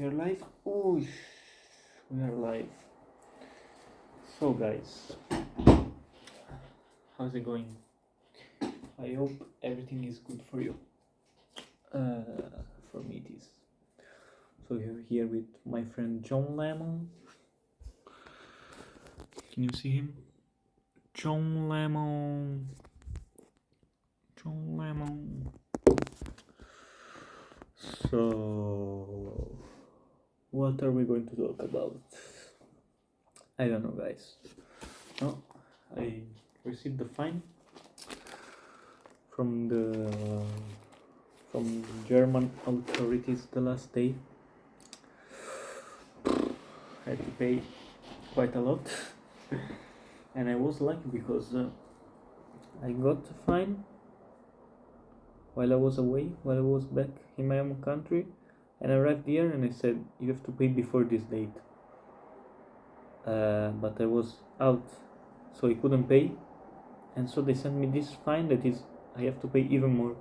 We are live. Oh, we are live. So, guys, how's it going? I hope everything is good for you. For me, it is. So, we're here with my friend John Lemon. Can you see him? John Lemon. John Lemon. So, what are we going to talk about? I don't know, guys. No, I received the fine from German authorities the last day. I had to pay quite a lot, and I was lucky because I got the fine while I was away, while I was back in my own country, and I arrived here and I said you have to pay before this date. But I was out, so I couldn't pay, and so they sent me this fine that is I have to pay even more.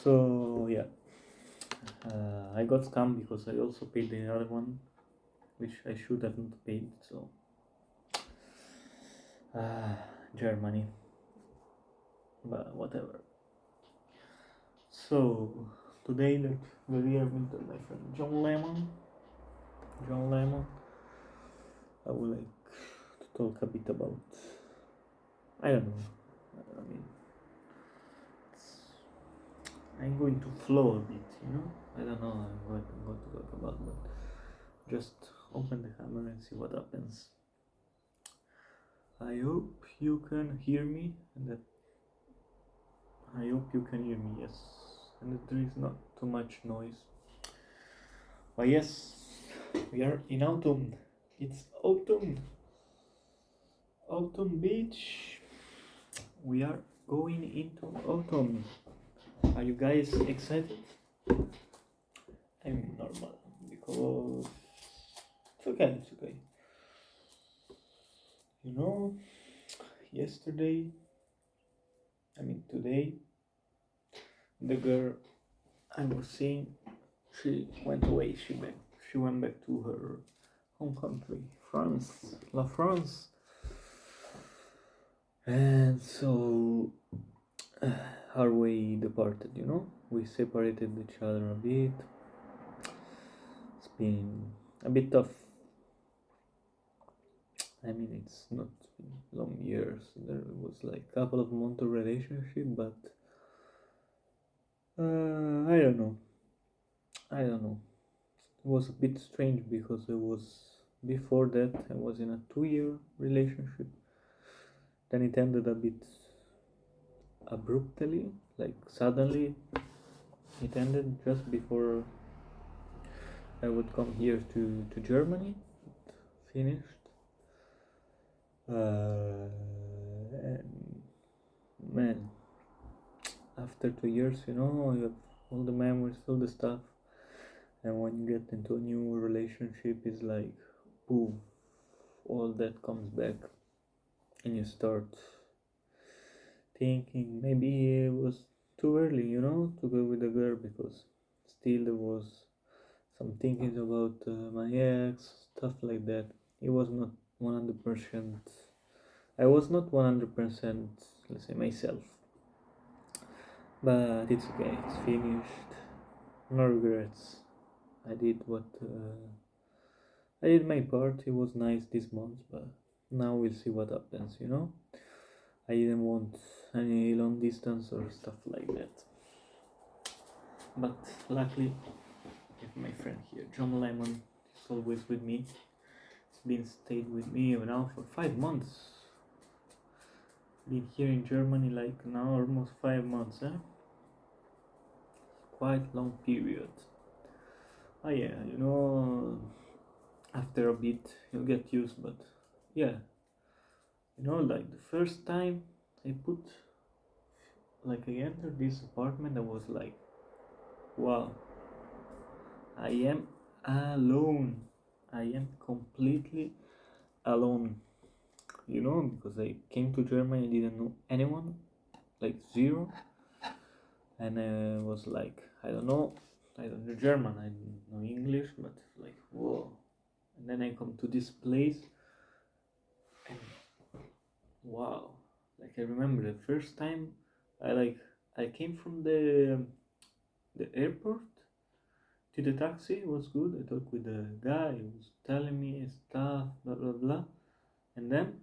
So yeah, I got scammed because I also paid the other one, which I should have not paid. So Germany, but whatever. So today that we're here with my friend John Lemon, I would like to talk a bit about, I don't know, I mean, I'm going to flow a bit, I don't know what I'm going to talk about, but just open the camera and see what happens. I hope you can hear me, and I hope you can hear me, yes, and that there is not too much noise. But yes, we are in autumn. It's autumn. Autumn beach. We are going into autumn. Are you guys excited? I'm normal because it's okay. Today, the girl I was seeing, she went away. She went back to her home country, France, La France. And so our way departed, we separated each other a bit. It's been a bit tough. It's not been long years. There was like a couple of months of relationship, but I don't know. It was a bit strange because before that I was in a 2-year relationship. Then it ended a bit abruptly, like suddenly. It ended just before I would come here to Germany. It finished. And man, after 2 years, you have all the memories, all the stuff. And when you get into a new relationship, it's like, boom, all that comes back. And you start thinking maybe it was too early, to go with a girl, because still there was some thinking about my ex, stuff like that. It was not 100%. I was not 100%, let's say, myself. But it's okay, it's finished. No regrets. I did I did my part. It was nice this month, but now we'll see what happens, I didn't want any long distance or stuff like that. But luckily, I have my friend here, John Lemon, is always with me. He's stayed with me now for 5 months. Been here in Germany like now almost 5 months, Quite long period. Oh yeah, after a bit you'll get used, but yeah, like the first time I entered this apartment, I was like, wow, I am alone. I am completely alone, because I came to Germany, I didn't know anyone, like zero, and I was like, I don't know, I don't know German, I don't know English, but like whoa. And then I come to this place and wow, like I remember the first time I came from the airport to the taxi. It was good. I talked with the guy. He was telling me stuff, blah blah blah. And then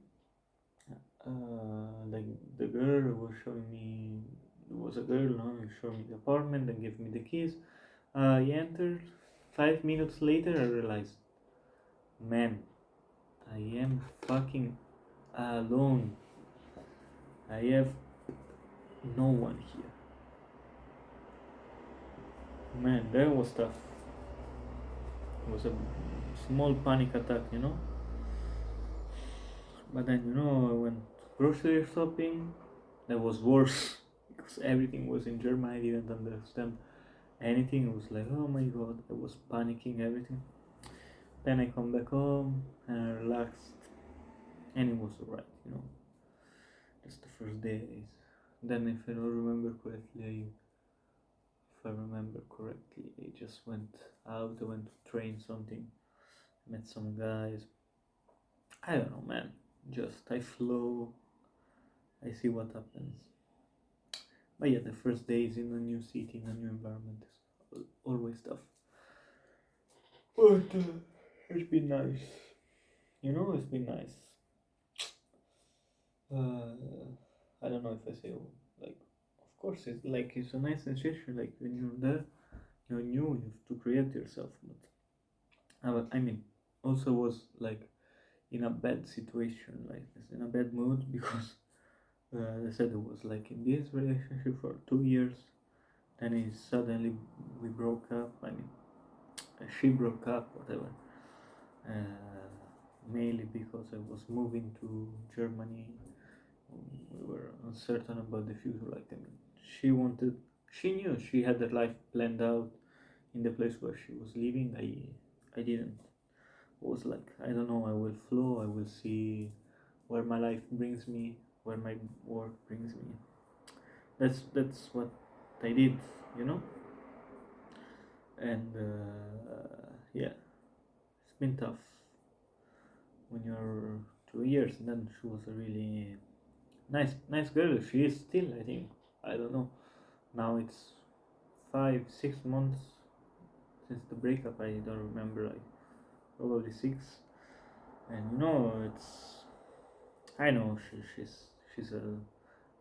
like the girl was showing me. It was a girl. No, he showed me the apartment and gave me the keys. I entered. 5 minutes later, I realized, man, I am fucking alone. I have no one here. Man, that was tough. It was a small panic attack, you know. But then, I went grocery shopping. That was worse because everything was in German. I didn't understand anything. It was like, oh my god, I was panicking, everything. Then I come back home and I relaxed, and it was alright, Just the first days. Then, if I remember correctly, I just went out. I went to train something, met some guys. I don't know, man. Just I flow. I see what happens. But yeah, the first days in a new city, in a new environment is always tough. But it's been nice. It's been nice. I don't know if I say like, of course, it's a nice sensation. Like when you're there, you're new. You have to create yourself. But I mean, also was like in a bad situation, like in a bad mood because I said it was like in this relationship for 2 years. Then suddenly we broke up. I mean, she broke up, whatever. Mainly because I was moving to Germany. We were uncertain about the future. Like, I mean, she knew she had her life planned out in the place where she was living. I didn't. It was like, I don't know. I will flow. I will see where my life brings me, where my work brings me. That's what I did, you know. And yeah, it's been tough when you're 2 years. And then she was a really nice girl. She is still, I think. I don't know. Now it's 5 6 months since the breakup. I don't remember, like probably 6. And I know she's a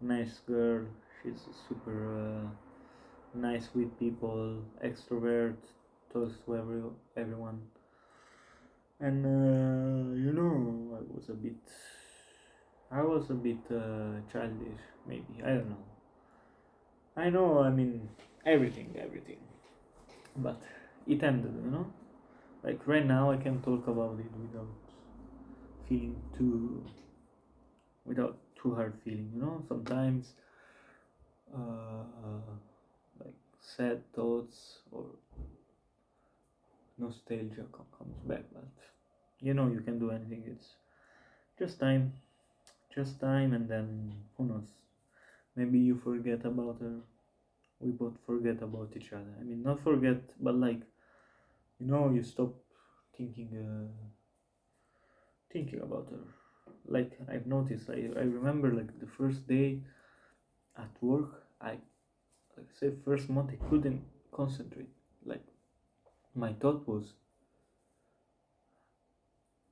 nice girl. She's super nice with people, extrovert, talks to everyone. And I was a bit childish, maybe. I don't know. I know. I mean, everything, but it ended. Like right now, I can talk about it feeling too, without too hard feeling. Sometimes, like sad thoughts or nostalgia comes back, but you can do anything. It's just time, and then who knows? Maybe you forget about her. We both forget about each other. I mean, not forget, but like, you stop thinking thinking about her. Like I've noticed, I remember like the first day at work. Like say first month I couldn't concentrate. Like my thought was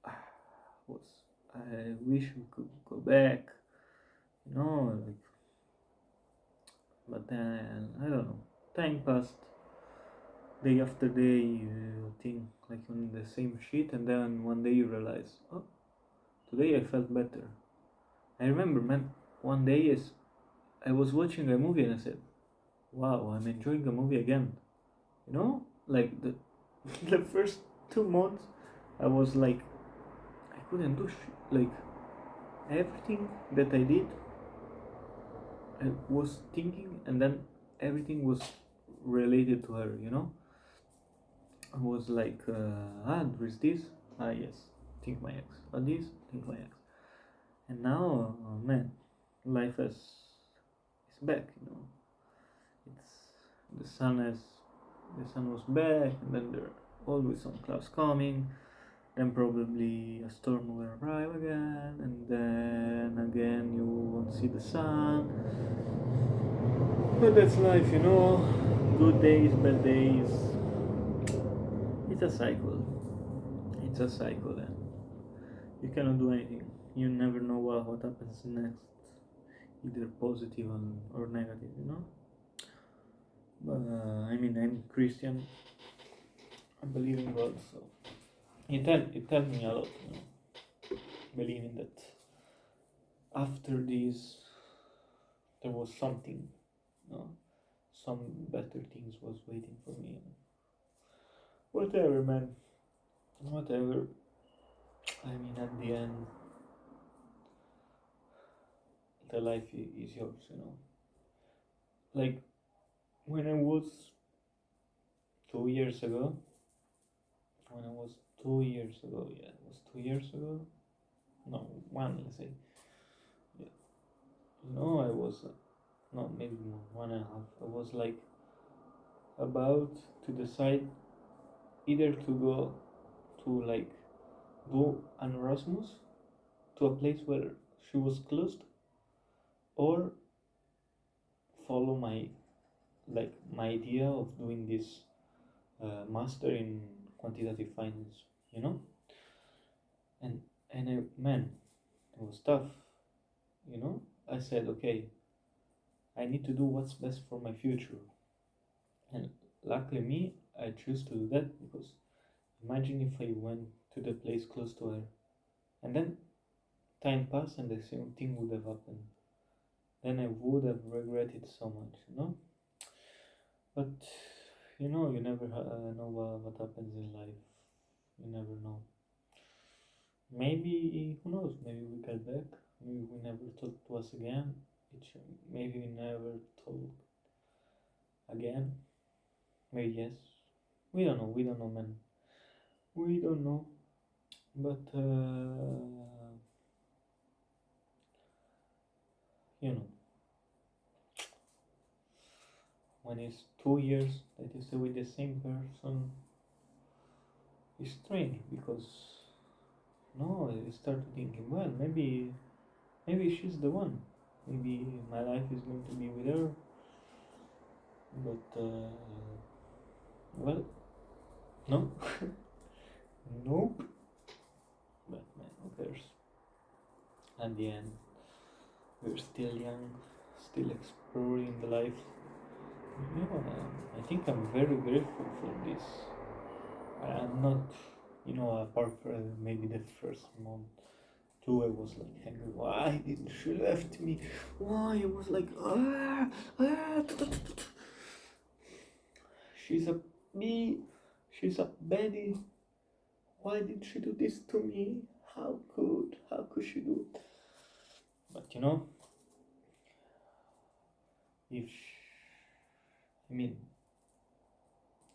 I wish we could go back, like, but then I don't know. Time passed. Day after day, you think like on the same shit, and then one day you realize, oh, today I felt better. I remember, man, one day is I was watching a movie and I said, wow, I'm enjoying a movie again. Like the the first 2 months, I was like, I couldn't do like everything that I did. I was thinking, and then everything was related to her. I was like, there's this. Yes, think my ex. This, think my ex. And now, man, life is back. It's the sun has the sun was back, and then there are always some clouds coming. Then probably a storm will arrive again, and then again you won't see the sun. But that's life, you know. Good days, bad days. It's a cycle. It's a cycle, and you cannot do anything. You never know what happens next, either positive or negative, you know. I mean, I'm Christian. I believe in God, so it helped me a lot, you know, believing that after this there was something, you know, some better things was waiting for me. Whatever, man. Whatever. I mean, at the end, the life is yours, you know. Like when I was 2 years ago, when I was 2 years ago, yeah, it was 2 years ago. No, one, let's say. Yeah. No, I was no, maybe more, 1.5. I was like about to decide either to go to like do an Erasmus to a place where she was closed, or follow my idea of doing this master in quantitative finance, you know. And man, it was tough, you know. I said, okay, I need to do what's best for my future, and luckily me, I choose to do that because imagine if I went to the place close to her, and then time passed and the same thing would have happened. Then I would have regretted so much, you know. But you know, you never know what happens in life. You never know. Maybe, who knows? Maybe we get back. Maybe we never talk to us again. Maybe we never talk again. Maybe yes. We don't know. We don't know, man. We don't know. But you know, when it's 2 years that you stay with the same person, it's strange because no, I started thinking, well, maybe she's the one. Maybe my life is going to be with her. But well, no, nope. But man, who cares? At the end, we're still young, still exploring the life. You know, I think I'm very grateful for this. I'm not, you know, apart from maybe the first month, two, I was like angry. Why didn't she left me? Why? I was like, she's a me, she's a baddie. Why did she do this to me? How could she do it? But you know, if I mean,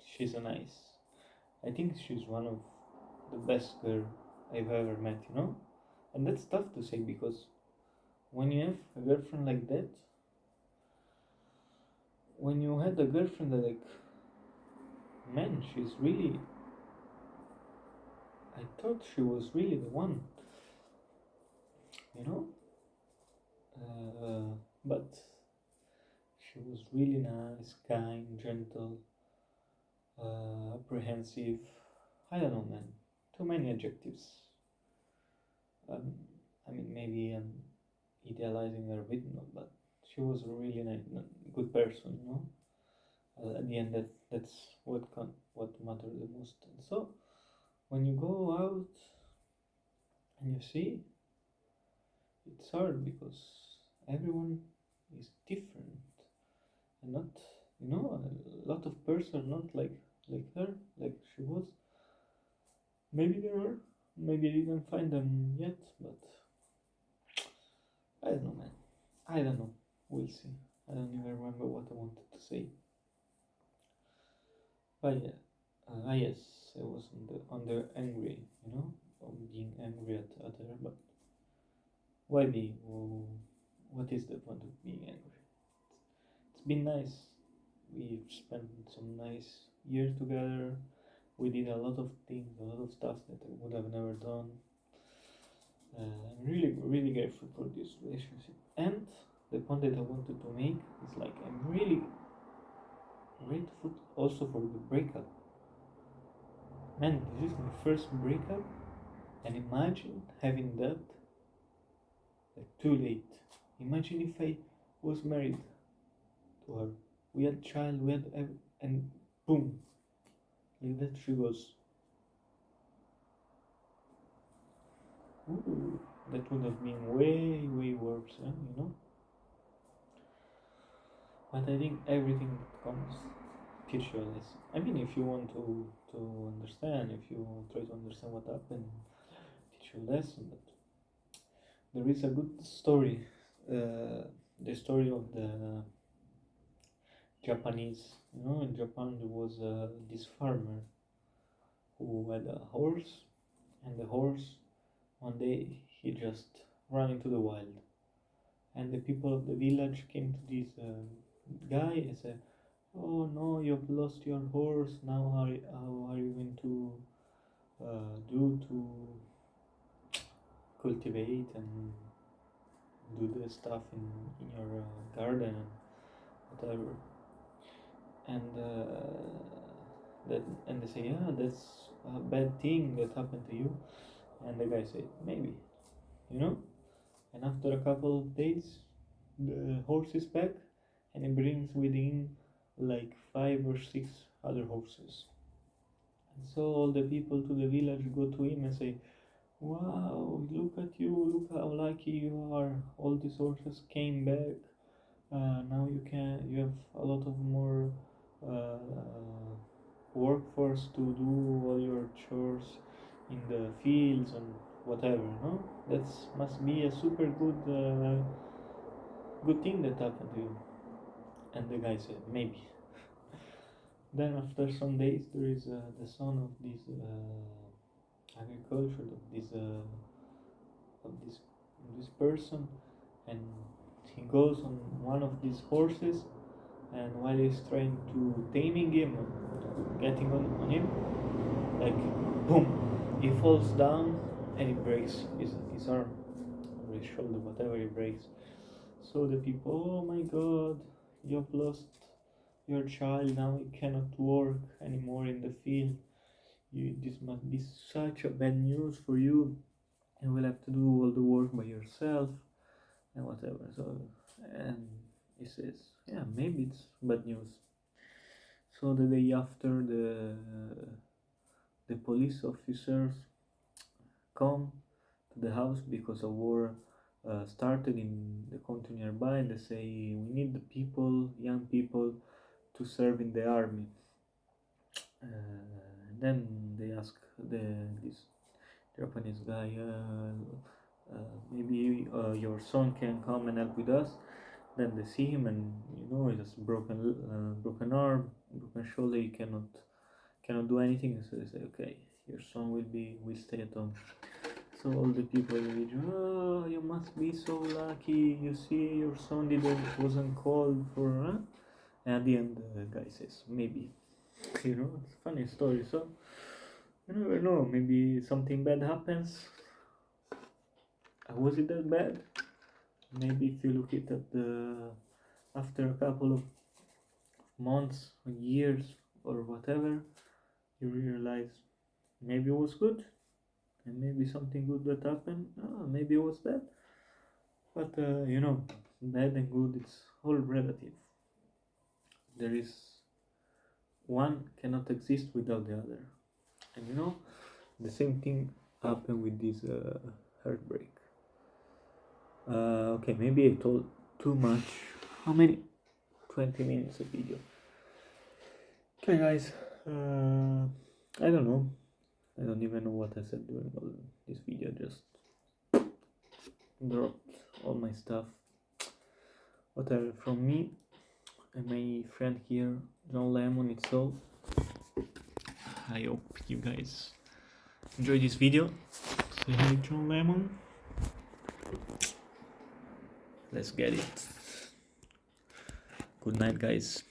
she's a nice. I think she's one of the best girl I've ever met. You know, and that's tough to say because when you have a girlfriend like that, when you had a girlfriend that like, man, she's really. I thought she was really the one. You know, but she was really nice, kind, gentle, apprehensive. I don't know, man. Too many adjectives. Um, I mean, maybe I'm idealizing her a bit, no, but she was a really nice, good person, you know. At the end, that's what mattered the most. And so, when you go out and you see, it's hard because everyone is different, and not, you know, a lot of person not like her, like she was. Maybe there are, maybe I didn't find them yet, but I don't know, man. I don't know. We'll see. I don't even remember what I wanted to say. But yeah, yes, I was on the angry, you know, on being angry at her. But why be? Well, what is the point of being angry? It's been nice. We've spent some nice years together. We did a lot of things, a lot of stuff that I would have never done. I'm really, really grateful for this relationship. And the point that I wanted to make is like I'm really grateful also for the breakup. Man, this is my first breakup, and imagine having that like too late. Imagine if I was married to her. We had child, and boom, like that she goes. Ooh, that would have been way, way worse, you know. But I think everything that comes teach you a lesson. I mean, if you want to understand, if you try to understand what happened, teach you a lesson. But there is a good story, the story of the Japanese. You know, in Japan there was this farmer who had a horse, and the horse one day he just ran into the wild, and the people of the village came to this guy and said, "Oh no, you've lost your horse. Now how are you going to do to cultivate and do the stuff in your garden and whatever?" And and they say, "Yeah, that's a bad thing that happened to you." And the guy said, "Maybe, you know." And after a couple of days, the horse is back, and he brings with him like 5 or 6 other horses. And so all the people to the village go to him and say, "Wow, look at you, look how lucky you are. All these horses came back. Now you have a lot of more workforce to do all your chores in the fields and whatever, no? That must be a super good thing that happened to you." And the guy said, "Maybe." Then after some days, there is the son of this agriculture of this person, and he goes on one of these horses, and while he's trying to taming him, getting on him, like boom, he falls down and he breaks his arm or his shoulder, whatever he breaks. So the people, "Oh my God, you've lost your child. Now he cannot work anymore in the field. This must be such a bad news for you. You will have to do all the work by yourself and whatever." So, and he says, "Yeah, maybe it's bad news." So the day after, the police officers come to the house because a war started in the country nearby, and they say, "We need the people, young people, to serve in the army." Then they ask this Japanese guy, "Maybe your son can come and help with us." Then they see him, and he just broken arm, broken shoulder. He cannot do anything. So they say, "Okay, your son will stay at home." So all the people village, "Oh, you must be so lucky. You see, your son wasn't called for." And at the end, the guy says, "Maybe." It's a funny story. So you never know. Maybe something bad happens. Was it that bad? Maybe if you look at after a couple of months, or years, or whatever, you realize maybe it was good, and maybe something good that happened. Maybe it was bad. But bad and good, it's all relative. There is one cannot exist without the other, and the same thing happened with this heartbreak. Okay, maybe I told too much. How many? 20 minutes of video. Okay, guys. I don't know. I don't even know what I said during all this video. Just dropped all my stuff. Whatever from me and my friend here, John Lemon. It's all. I hope you guys enjoy this video. Say hi, John Lemon. Let's get it. Good night, guys.